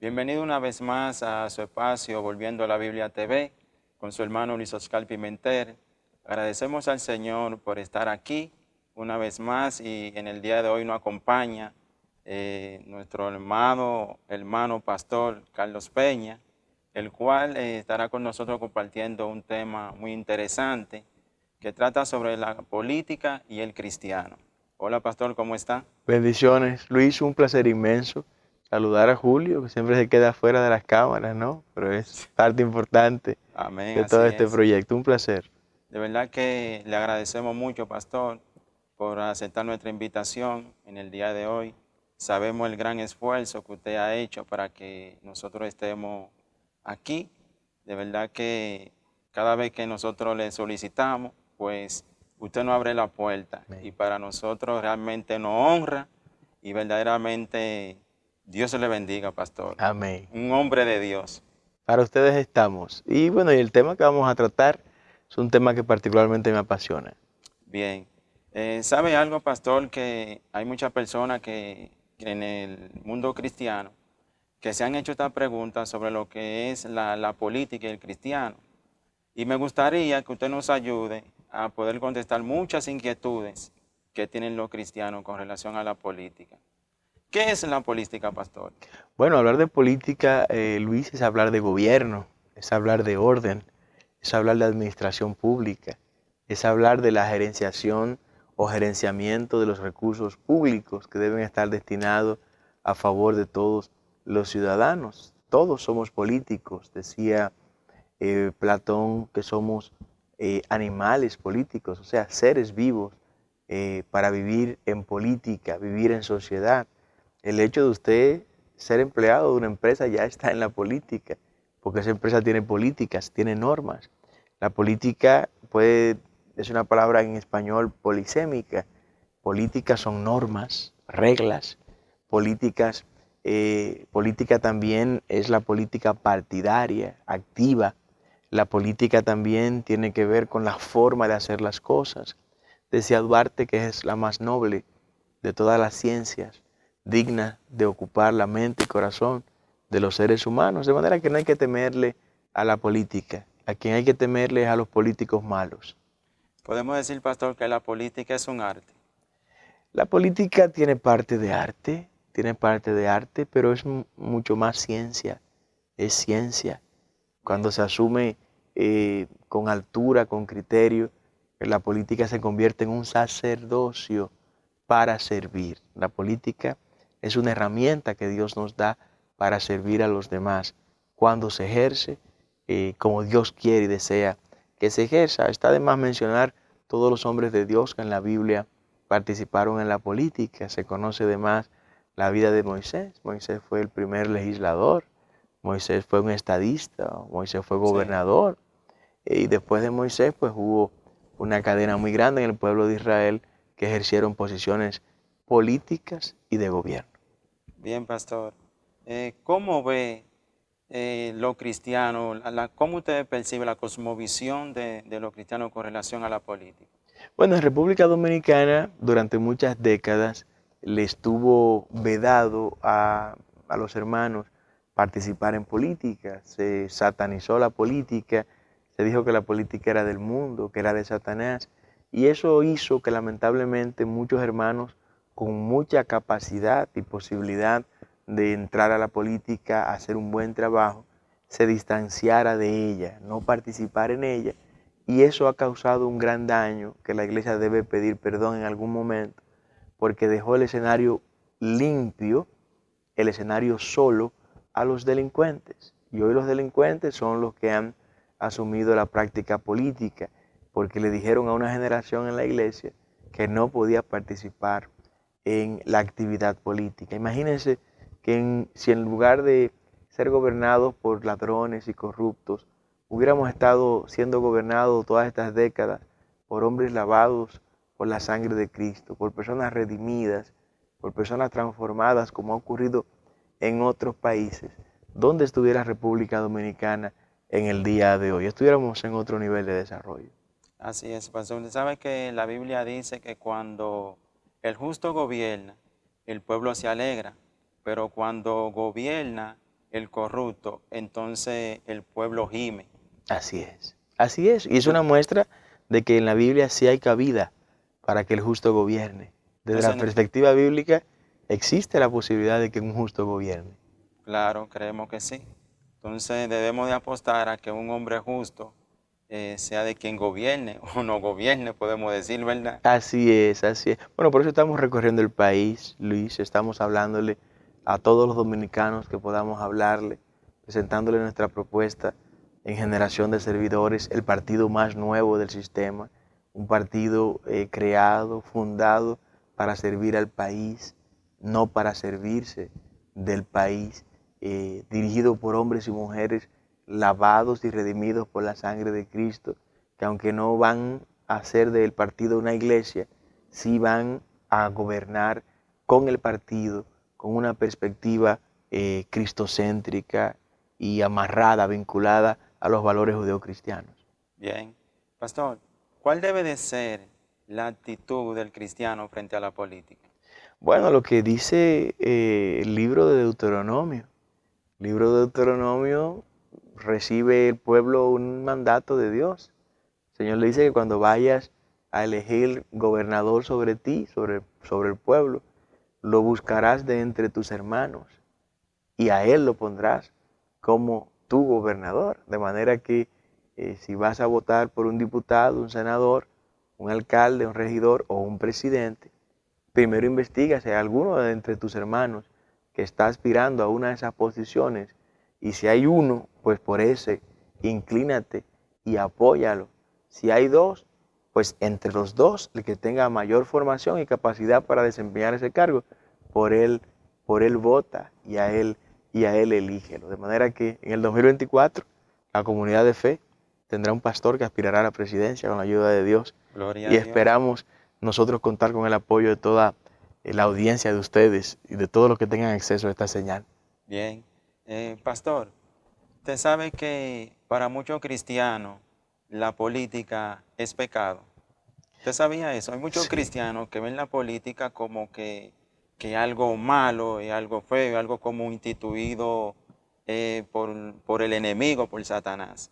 Bienvenido una vez más a su espacio Volviendo a la Biblia TV con su hermano Luis Oscar Pimentel. Agradecemos al Señor por estar aquí una vez más y en el día de hoy nos acompaña nuestro hermano pastor Carlos Peña, el cual estará con nosotros compartiendo un tema muy interesante que trata sobre la política y el cristiano. Hola pastor, ¿cómo está? Bendiciones, Luis, un placer inmenso saludar a Julio, que siempre se queda fuera de las cámaras, ¿no? Pero es parte importante Amén, de todo así este es. proyecto. Un placer. De verdad que le agradecemos mucho, pastor, por aceptar nuestra invitación en el día de hoy. Sabemos el gran esfuerzo que usted ha hecho para que nosotros estemos aquí. De verdad que cada vez que nosotros le solicitamos, pues usted nos abre la puerta y Amén. para nosotros realmente nos honra y verdaderamente Dios se le bendiga, pastor. Amén. Un hombre de Dios. Para ustedes estamos. Y bueno, y el tema que vamos a tratar es un tema que particularmente me apasiona. Bien. ¿Sabe algo, pastor? Que hay muchas personas que en el mundo cristiano que se han hecho esta pregunta sobre lo que es la política y el cristiano. Y me gustaría que usted nos ayude a poder contestar muchas inquietudes que tienen los cristianos con relación a la política. ¿Qué es la política, pastor? Bueno, hablar de política, Luis, es hablar de gobierno, es hablar de orden, es hablar de administración pública, es hablar de la gerenciación o gerenciamiento de los recursos públicos que deben estar destinados a favor de todos los ciudadanos. Todos somos políticos, decía Platón, que somos animales políticos, o sea, seres vivos para vivir en política, vivir en sociedad. El hecho de usted ser empleado de una empresa ya está en la política, porque esa empresa tiene políticas, tiene normas. La política es una palabra en español polisémica. Políticas son normas, reglas. Política también es la política partidaria, activa. La política también tiene que ver con la forma de hacer las cosas. Decía Duarte que es la más noble de todas las ciencias, digna de ocupar la mente y corazón de los seres humanos. De manera que no hay que temerle a la política. A quien hay que temerle es a los políticos malos. Podemos decir, pastor, que la política es un arte. La política tiene parte de arte, pero es mucho más ciencia. Es ciencia. Cuando se asume con altura, con criterio, la política se convierte en un sacerdocio para servir. La política es una herramienta que Dios nos da para servir a los demás. Cuando se ejerce como Dios quiere y desea que se ejerza, está de más mencionar todos los hombres de Dios que en la Biblia participaron en la política. Se conoce de más la vida de Moisés. Moisés fue el primer legislador. Moisés fue un estadista, Moisés fue Sí. gobernador, y después de Moisés pues hubo una cadena muy grande en el pueblo de Israel que ejercieron posiciones políticas y de gobierno. Bien, pastor. ¿Cómo ve lo cristiano, cómo usted percibe la cosmovisión de los cristianos con relación a la política? Bueno, en República Dominicana durante muchas décadas le estuvo vedado a los hermanos participar en política, se satanizó la política, se dijo que la política era del mundo, que era de Satanás, y eso hizo que lamentablemente muchos hermanos con mucha capacidad y posibilidad de entrar a la política, a hacer un buen trabajo, se distanciara de ella, no participar en ella, y eso ha causado un gran daño que la iglesia debe pedir perdón en algún momento, porque dejó el escenario limpio, el escenario solo a los delincuentes. Y hoy los delincuentes son los que han asumido la práctica política, porque le dijeron a una generación en la iglesia que no podía participar en la actividad política. Imagínense que si en lugar de ser gobernados por ladrones y corruptos, hubiéramos estado siendo gobernados todas estas décadas por hombres lavados por la sangre de Cristo, por personas redimidas, por personas transformadas, como ha ocurrido en otros países. ¿Dónde estuviera República Dominicana en el día de hoy? Estuviéramos en otro nivel de desarrollo. Así es, pastor. Usted sabe que la Biblia dice que cuando el justo gobierna, el pueblo se alegra, pero cuando gobierna el corrupto, entonces el pueblo gime. Así es. Así es. Y es una muestra de que en la Biblia sí hay cabida para que el justo gobierne. Desde la Entonces, perspectiva bíblica existe la posibilidad de que un justo gobierne. claro, creemos que sí. Entonces debemos de apostar a que un hombre justo sea de quien gobierne o no gobierne, podemos decir, ¿verdad? Así es, así es. Bueno, por eso estamos recorriendo el país, Luis. Estamos hablándole a todos los dominicanos que podamos hablarle, presentándole nuestra propuesta en Generación de Servidores, el partido más nuevo del sistema, un partido creado, fundado para servir al país, no para servirse del país, dirigido por hombres y mujeres lavados y redimidos por la sangre de Cristo, que aunque no van a hacer del partido una iglesia, sí van a gobernar con el partido, con una perspectiva cristocéntrica y amarrada, vinculada a los valores judeocristianos. Bien. Pastor, ¿cuál debe de ser la actitud del cristiano frente a la política? Bueno, lo que dice el libro de Deuteronomio. El libro de Deuteronomio recibe el pueblo un mandato de Dios. El Señor le dice que cuando vayas a elegir gobernador sobre ti, sobre el pueblo, lo buscarás de entre tus hermanos y a él lo pondrás como tu gobernador. De manera que si vas a votar por un diputado, un senador, un alcalde, un regidor o un presidente, primero investiga si hay alguno de entre tus hermanos que está aspirando a una de esas posiciones, y si hay uno, pues por ese inclínate y apóyalo. Si hay dos, pues entre los dos, el que tenga mayor formación y capacidad para desempeñar ese cargo, por él vota y a él elígelo. De manera que en el 2024 la comunidad de fe tendrá un pastor que aspirará a la presidencia con la ayuda de Dios. Gloria Y a Dios. esperamos nosotros contar con el apoyo de toda la audiencia de ustedes y de todos los que tengan acceso a esta señal. Bien. Pastor, usted sabe que para muchos cristianos la política es pecado. ¿Usted sabía eso? Hay muchos Sí. cristianos que ven la política como que algo malo, es algo feo, algo como instituido por el enemigo, por Satanás,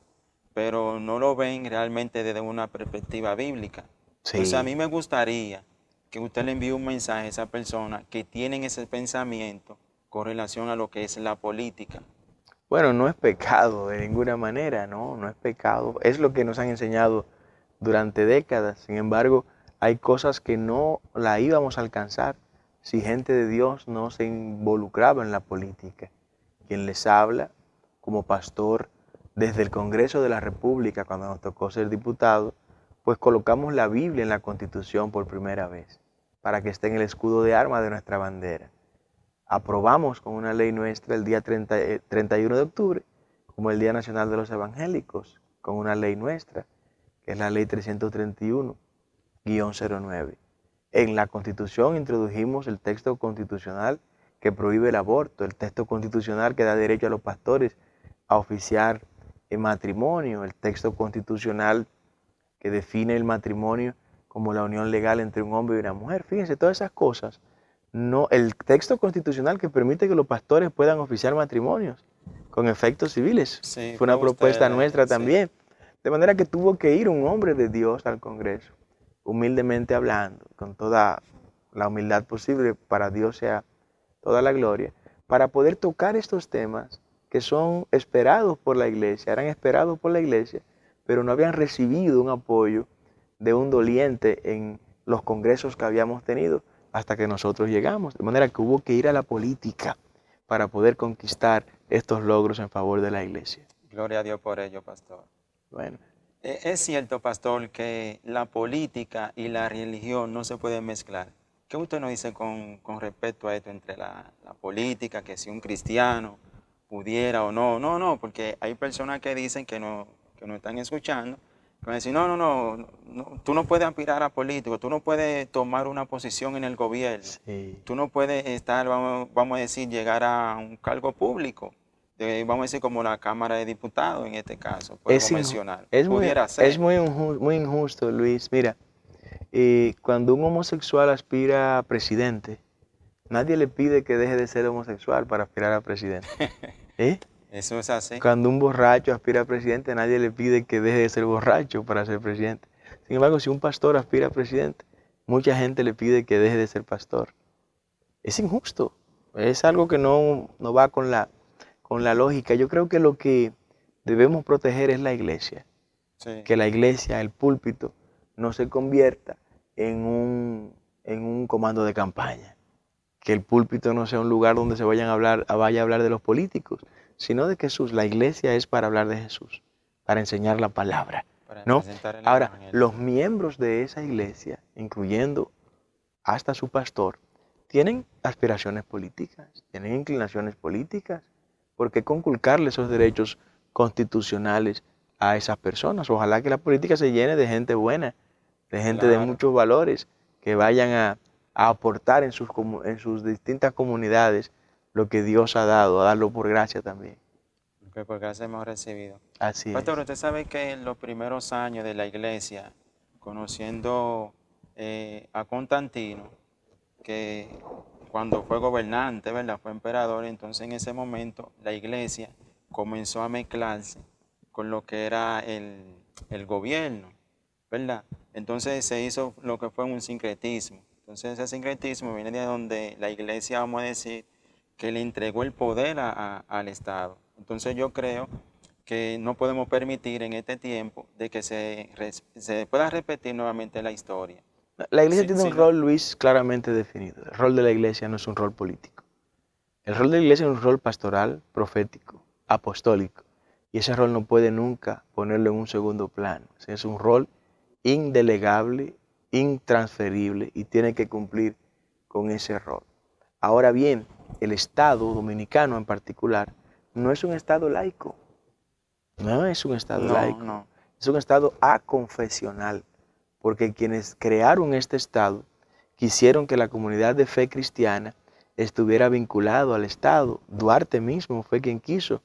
pero no lo ven realmente desde una perspectiva bíblica. Entonces a mí Sí. me gustaría que usted le envíe un mensaje a esa persona que tienen ese pensamiento con relación a lo que es la política. Bueno, no es pecado de ninguna manera, no es pecado. Es lo que nos han enseñado durante décadas. Sin embargo, hay cosas que no la íbamos a alcanzar si gente de Dios no se involucraba en la política. Quien les habla como pastor desde el Congreso de la República, cuando nos tocó ser diputado, pues colocamos la Biblia en la Constitución por primera vez, para que esté en el escudo de armas de nuestra bandera. Aprobamos con una ley nuestra el día 31 de octubre como el Día Nacional de los Evangélicos, con una ley nuestra, que es la ley 331-09. En la Constitución introdujimos el texto constitucional que prohíbe el aborto, el texto constitucional que da derecho a los pastores a oficiar el matrimonio, el texto constitucional que define el matrimonio como la unión legal entre un hombre y una mujer. Fíjense, todas esas cosas. No, el texto constitucional que permite que los pastores puedan oficiar matrimonios con efectos civiles. Sí, Fue una propuesta nuestra sí. también. De manera que tuvo que ir un hombre de Dios al Congreso, humildemente hablando, con toda la humildad posible, para Dios sea toda la gloria, para poder tocar estos temas que son esperados por la iglesia, eran esperados por la iglesia, pero no habían recibido un apoyo de un doliente en los congresos que habíamos tenido hasta que nosotros llegamos. De manera que hubo que ir a la política para poder conquistar estos logros en favor de la iglesia. Gloria a Dios por ello, pastor. Bueno, Es cierto, pastor, que la política y la religión no se pueden mezclar. ¿Qué usted nos dice con respecto a esto entre la política, que si un cristiano pudiera o no? No, porque hay personas que dicen que no están escuchando, que van a decir, no, tú no puedes aspirar a político, tú no puedes tomar una posición en el gobierno, sí. tú no puedes estar, vamos a decir, llegar a un cargo público, vamos a decir como la Cámara de Diputados en este caso, podemos mencionar. Pudiera ser. Es muy injusto, Luis. Mira, cuando un homosexual aspira a presidente, nadie le pide que deje de ser homosexual para aspirar a presidente. ¿Eh? Eso es así. Cuando un borracho aspira a presidente, nadie le pide que deje de ser borracho para ser presidente. Sin embargo, si un pastor aspira a presidente, mucha gente le pide que deje de ser pastor. Es injusto. Es algo que no va con la lógica. Yo creo que lo que debemos proteger es la iglesia. Sí, Que la iglesia, el púlpito, no se convierta en un comando de campaña. Que el púlpito no sea un lugar donde se vaya a hablar de los políticos, sino de Jesús. La iglesia es para hablar de Jesús, para enseñar la palabra, para ¿no? presentar el Ahora, Evangelio. los miembros de esa iglesia, incluyendo hasta su pastor, tienen aspiraciones políticas, tienen inclinaciones políticas. ¿Por qué conculcarle esos derechos constitucionales a esas personas? Ojalá que la política se llene de gente buena, de gente de Claro, muchos valores, que vayan a aportar en sus distintas comunidades lo que Dios ha dado, a darlo por gracia también. que por gracia hemos recibido. Así Pastor, es. usted sabe que en los primeros años de la iglesia, conociendo a Constantino, que cuando fue gobernante, ¿verdad? Fue emperador, entonces en ese momento la iglesia comenzó a mezclarse con lo que era el gobierno, ¿verdad? Entonces se hizo lo que fue un sincretismo. Entonces ese sincretismo viene de donde la iglesia, vamos a decir, que le entregó el poder al Estado. Entonces yo creo que no podemos permitir en este tiempo de que se pueda repetir nuevamente la historia. La iglesia Sí, tiene un sí, no, rol, Luis, claramente definido. El rol de la iglesia no es un rol político. El rol de la iglesia es un rol pastoral, profético, apostólico. Y ese rol no puede nunca ponerlo en un segundo plano. Es un rol indelegable, intransferible y tiene que cumplir con ese rol. Ahora bien, el Estado dominicano en particular no es un Estado laico. No es un Estado no, laico. no. Es un Estado aconfesional. Porque quienes crearon este Estado quisieron que la comunidad de fe cristiana estuviera vinculado al Estado. Duarte mismo fue quien quiso.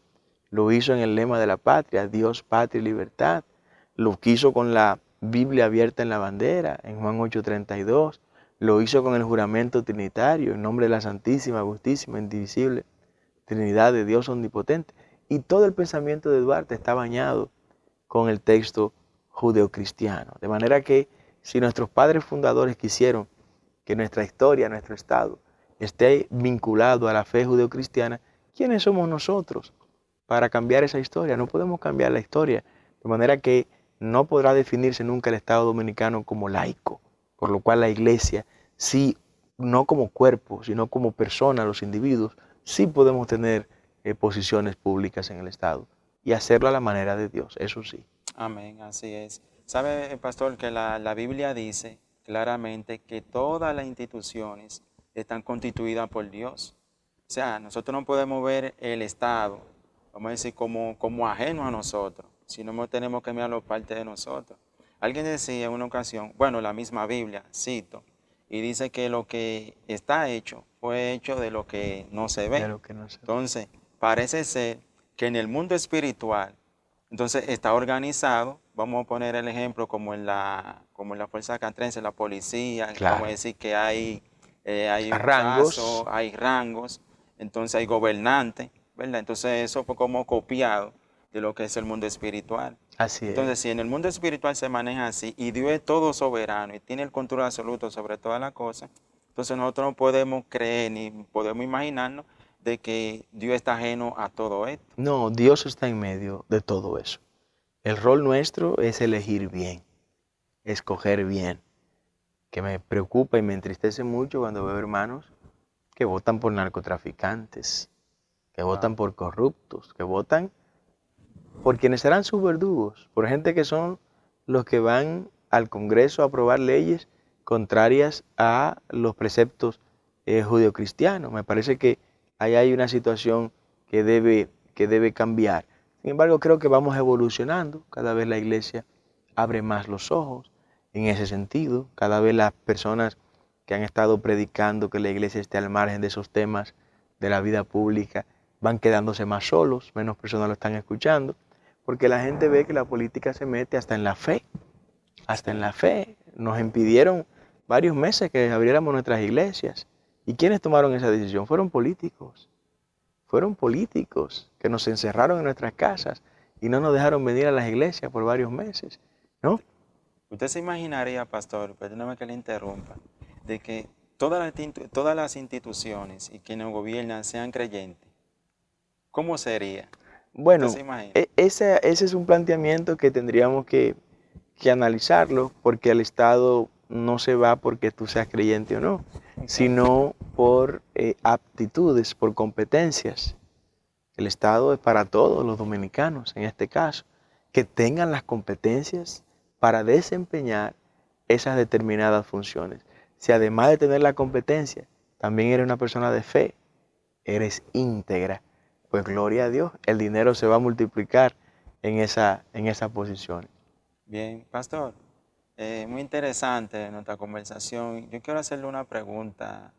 Lo hizo en el lema de la patria, Dios, patria y libertad. Lo quiso con la Biblia abierta en la bandera, en Juan 8:32. Lo hizo con el juramento trinitario, en nombre de la Santísima, Justísima, Indivisible, Trinidad de Dios Omnipotente. Y todo el pensamiento de Duarte está bañado con el texto judeocristiano. De manera que si nuestros padres fundadores quisieron que nuestra historia, nuestro Estado, esté vinculado a la fe judeocristiana, ¿quiénes somos nosotros para cambiar esa historia? No podemos cambiar la historia. De manera que no podrá definirse nunca el Estado dominicano como laico, por lo cual la iglesia, sí, no como cuerpo, sino como persona, los individuos, sí podemos tener posiciones públicas en el Estado y hacerlo a la manera de Dios, eso sí. Amén, así es. Sabe, pastor, que la Biblia dice claramente que todas las instituciones están constituidas por Dios. O sea, nosotros no podemos ver el Estado, vamos a decir, como ajeno a nosotros, sino que tenemos que mirarlo parte de nosotros. Alguien decía en una ocasión, bueno, la misma Biblia, cito, y dice que lo que está hecho fue hecho de lo que no se De ve. lo que no sé. Entonces, parece ser que en el mundo espiritual, entonces está organizado, vamos a poner el ejemplo como en la fuerza castrense, la policía, vamos a Claro. decir que hay A un caso, rangos, hay rangos, entonces hay gobernantes, ¿verdad? Entonces eso fue como copiado de lo que es el mundo espiritual. así Entonces, si es. en el mundo espiritual se maneja así y Dios es todo soberano y tiene el control absoluto sobre todas las cosas, entonces nosotros no podemos creer ni podemos imaginarnos de que Dios está ajeno a todo esto. No, Dios está en medio de todo eso. El rol nuestro es elegir bien, escoger bien, que me preocupa y me entristece mucho cuando veo hermanos que votan por narcotraficantes, que Wow. votan por corruptos, que votan por quienes serán sus verdugos, por gente que son los que van al Congreso a aprobar leyes contrarias a los preceptos judeocristianos. Me parece que ahí hay una situación que debe cambiar. Sin embargo, creo que vamos evolucionando. Cada vez la iglesia abre más los ojos en ese sentido. Cada vez las personas que han estado predicando que la iglesia esté al margen de esos temas de la vida pública van quedándose más solos, menos personas lo están escuchando, porque la gente ve que la política se mete hasta en la fe, hasta en Sí. la fe. Nos impidieron varios meses que abriéramos nuestras iglesias. ¿Y quiénes tomaron esa decisión? Fueron políticos. fueron políticos que nos encerraron en nuestras casas y no nos dejaron venir a las iglesias por varios meses, ¿no? Usted se imaginaría, pastor, perdóname que le interrumpa, de que todas las instituciones y quienes gobiernan sean creyentes. ¿Cómo sería? ¿Usted Bueno, se imagina? ese es un planteamiento que tendríamos que analizarlo, porque el Estado no se va porque tú seas creyente o no, sino por aptitudes, por competencias. El Estado es para todos los dominicanos, en este caso, que tengan las competencias para desempeñar esas determinadas funciones. Si además de tener la competencia, también eres una persona de fe, eres íntegra, pues gloria a Dios, el dinero se va a multiplicar en esa posición. Bien, pastor, muy interesante nuestra conversación. Yo quiero hacerle una pregunta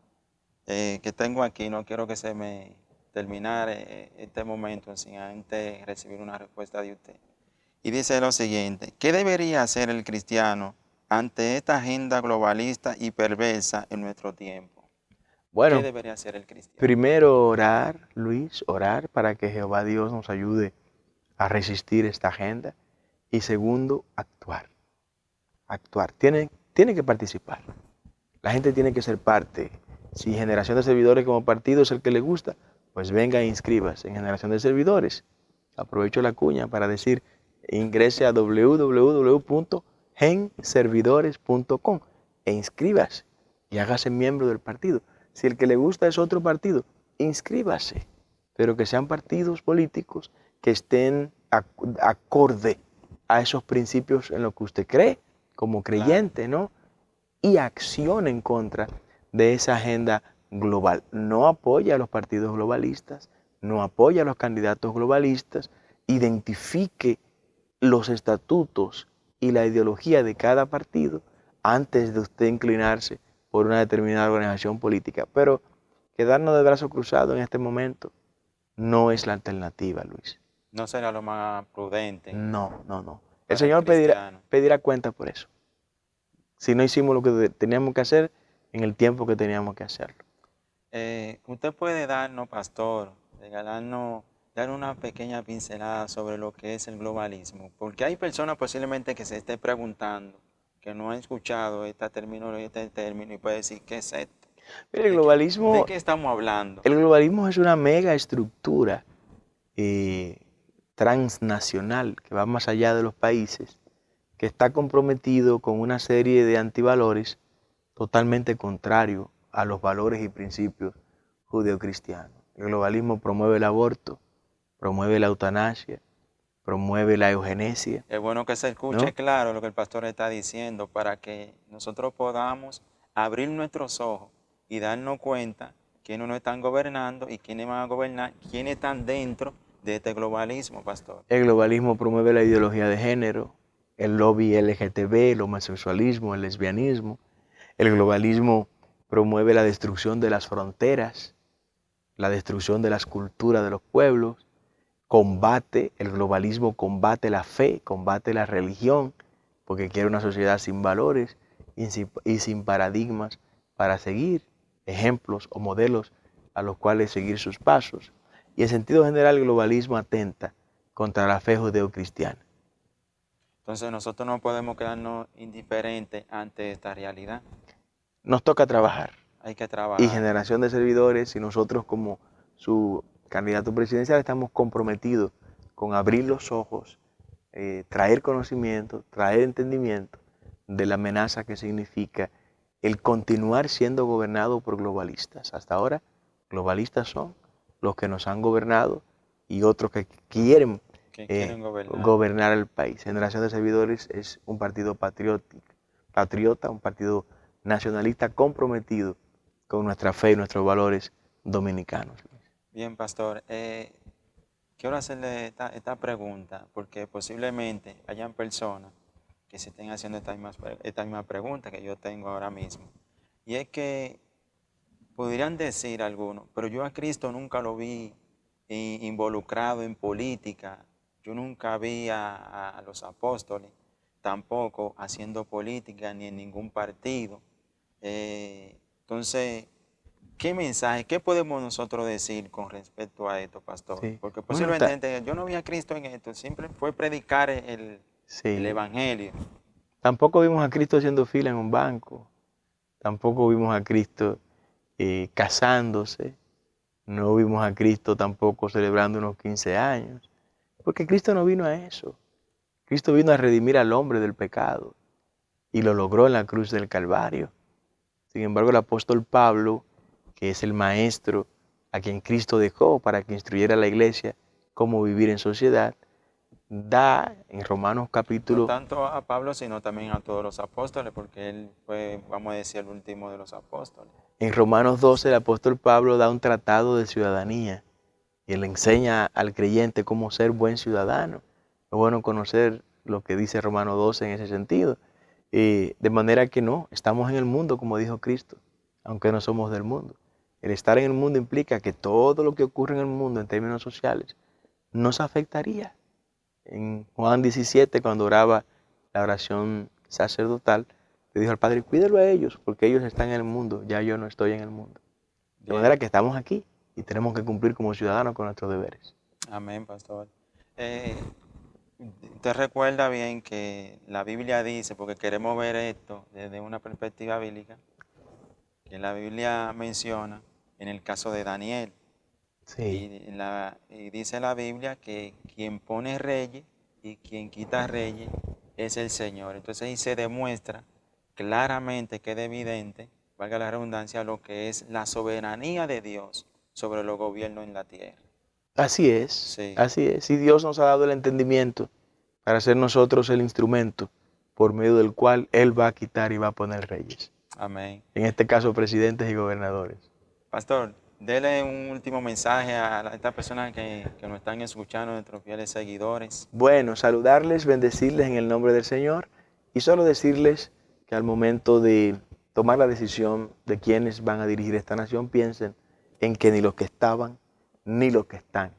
que tengo aquí, no quiero que se me terminare este momento sin antes recibir una respuesta de usted. Y dice lo siguiente: ¿qué debería hacer el cristiano ante esta agenda globalista y perversa en nuestro tiempo? ¿Qué Bueno, debería hacer el cristiano? primero orar, Luis, orar para que Jehová Dios nos ayude a resistir esta agenda. Y segundo, actuar. Actuar. Tiene que participar. La gente tiene que ser parte. Si Generación de Servidores como partido es el que le gusta, pues venga e inscríbase en Generación de Servidores. Aprovecho la cuña para decir, ingrese a www.genservidores.com e inscríbase y hágase miembro del partido. Si el que le gusta es otro partido, inscríbase, pero que sean partidos políticos que estén acorde a esos principios en los que usted cree como creyente, ¿no? Y acción en contra de esa agenda global. No apoya a los partidos globalistas, no apoya a los candidatos globalistas, identifique los estatutos y la ideología de cada partido antes de usted inclinarse por una determinada organización política. Pero quedarnos de brazos cruzados en este momento no es la alternativa, Luis. No será lo más prudente No, no, no. El para el Señor cristiano. pedirá cuenta por eso. Si no hicimos lo que teníamos que hacer en el tiempo que teníamos que hacerlo. Usted puede darnos, pastor, regalarnos, dar una pequeña pincelada sobre lo que es el globalismo, porque hay personas posiblemente que se estén preguntando, que no han escuchado esta terminología, este término, y puede decir, ¿qué es esto? Mire, ¿De qué estamos hablando? el globalismo es una mega estructura transnacional que va más allá de los países, que está comprometido con una serie de antivalores totalmente contrarios a los valores y principios judeocristianos. El globalismo promueve el aborto, promueve la eutanasia, promueve la eugenesia, Es bueno que se escuche ¿no? claro lo que el pastor está diciendo para que nosotros podamos abrir nuestros ojos y darnos cuenta quiénes nos están gobernando y quiénes van a gobernar, quiénes están dentro de este globalismo, pastor. El globalismo promueve la ideología de género, el lobby LGTB, el homosexualismo, el lesbianismo. El globalismo promueve la destrucción de las fronteras, la destrucción de las culturas de los pueblos, el globalismo combate la fe, combate la religión, porque quiere una sociedad sin valores y sin paradigmas para seguir, ejemplos o modelos a los cuales seguir sus pasos. Y en sentido general el globalismo atenta contra la fe judeocristiana. Entonces nosotros no podemos quedarnos indiferentes ante esta realidad. Nos toca trabajar. Hay que Y trabajar. Generación de Servidores y nosotros como su candidato presidencial estamos comprometidos con abrir los ojos, traer conocimiento, traer entendimiento de la amenaza que significa el continuar siendo gobernado por globalistas. Hasta ahora, globalistas son los que nos han gobernado y otros que quieren Que quieren gobernar. gobernar el país. Generación de Servidores es un partido patriota, un partido nacionalista comprometido con nuestra fe y nuestros valores dominicanos. Bien, pastor. Quiero hacerle esta pregunta porque posiblemente hayan personas que se estén haciendo esta misma pregunta que yo tengo ahora mismo. Y es que podrían decir algunos, pero yo a Cristo nunca lo vi involucrado en política. Yo nunca vi a los apóstoles tampoco haciendo política ni en ningún partido. Entonces, ¿qué mensaje, qué podemos nosotros decir con respecto a esto, pastor? Sí. Porque Bueno, posiblemente gente, yo no vi a Cristo en esto, siempre fue predicar el sí. Evangelio. Tampoco vimos a Cristo haciendo fila en un banco. Tampoco vimos a Cristo casándose. No vimos a Cristo tampoco celebrando unos 15 años. Porque Cristo no vino a eso. Cristo vino a redimir al hombre del pecado. Y lo logró en la cruz del Calvario. Sin embargo, el apóstol Pablo, que es el maestro a quien Cristo dejó para que instruyera a la iglesia cómo vivir en sociedad, da en Romanos No capítulo, tanto a Pablo, sino también a todos los apóstoles, porque él fue, vamos a decir, el último de los apóstoles. en Romanos 12 el apóstol Pablo da un tratado de ciudadanía y él enseña al creyente cómo ser buen ciudadano. Es bueno conocer lo que dice Romanos 12 en ese sentido. De manera que no, estamos en el mundo, como dijo Cristo, aunque no somos del mundo. El estar en el mundo implica que todo lo que ocurre en el mundo en términos sociales nos afectaría. En Juan 17, cuando oraba la oración sacerdotal, le dijo al Padre, cuídalo a ellos, porque ellos están en el mundo, ya yo no estoy en el mundo. De Bien. manera que estamos aquí y tenemos que cumplir como ciudadanos con nuestros deberes. Amén, pastor. Usted recuerda bien que la Biblia dice, porque queremos ver esto desde una perspectiva bíblica, que la Biblia menciona en el caso de Daniel. Sí, Y dice la Biblia que quien pone reyes y quien quita reyes es el Señor. Entonces ahí se demuestra claramente, queda evidente, valga la redundancia, lo que es la soberanía de Dios sobre los gobiernos en la tierra. así es, Sí, así es. Y Dios nos ha dado el entendimiento para ser nosotros el instrumento por medio del cual Él va a quitar y va a poner reyes. amén. En este caso, presidentes y gobernadores. Pastor, dele un último mensaje a estas personas que nos están escuchando, nuestros fieles seguidores. Bueno, saludarles, bendecirles en el nombre del Señor y solo decirles que al momento de tomar la decisión de quiénes van a dirigir esta nación, piensen en que ni los que estaban ni los que están.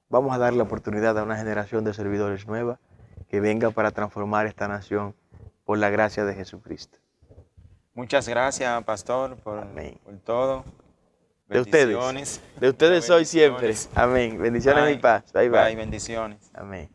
Vamos a dar la oportunidad a una generación de servidores nueva que venga para transformar esta nación por la gracia de Jesucristo. Muchas gracias, pastor, Amén. por todo. De ustedes. Bendiciones. De ustedes soy siempre. Bendiciones. Amén. Bendiciones y paz. Bye, bye. Bye, bendiciones. Amén.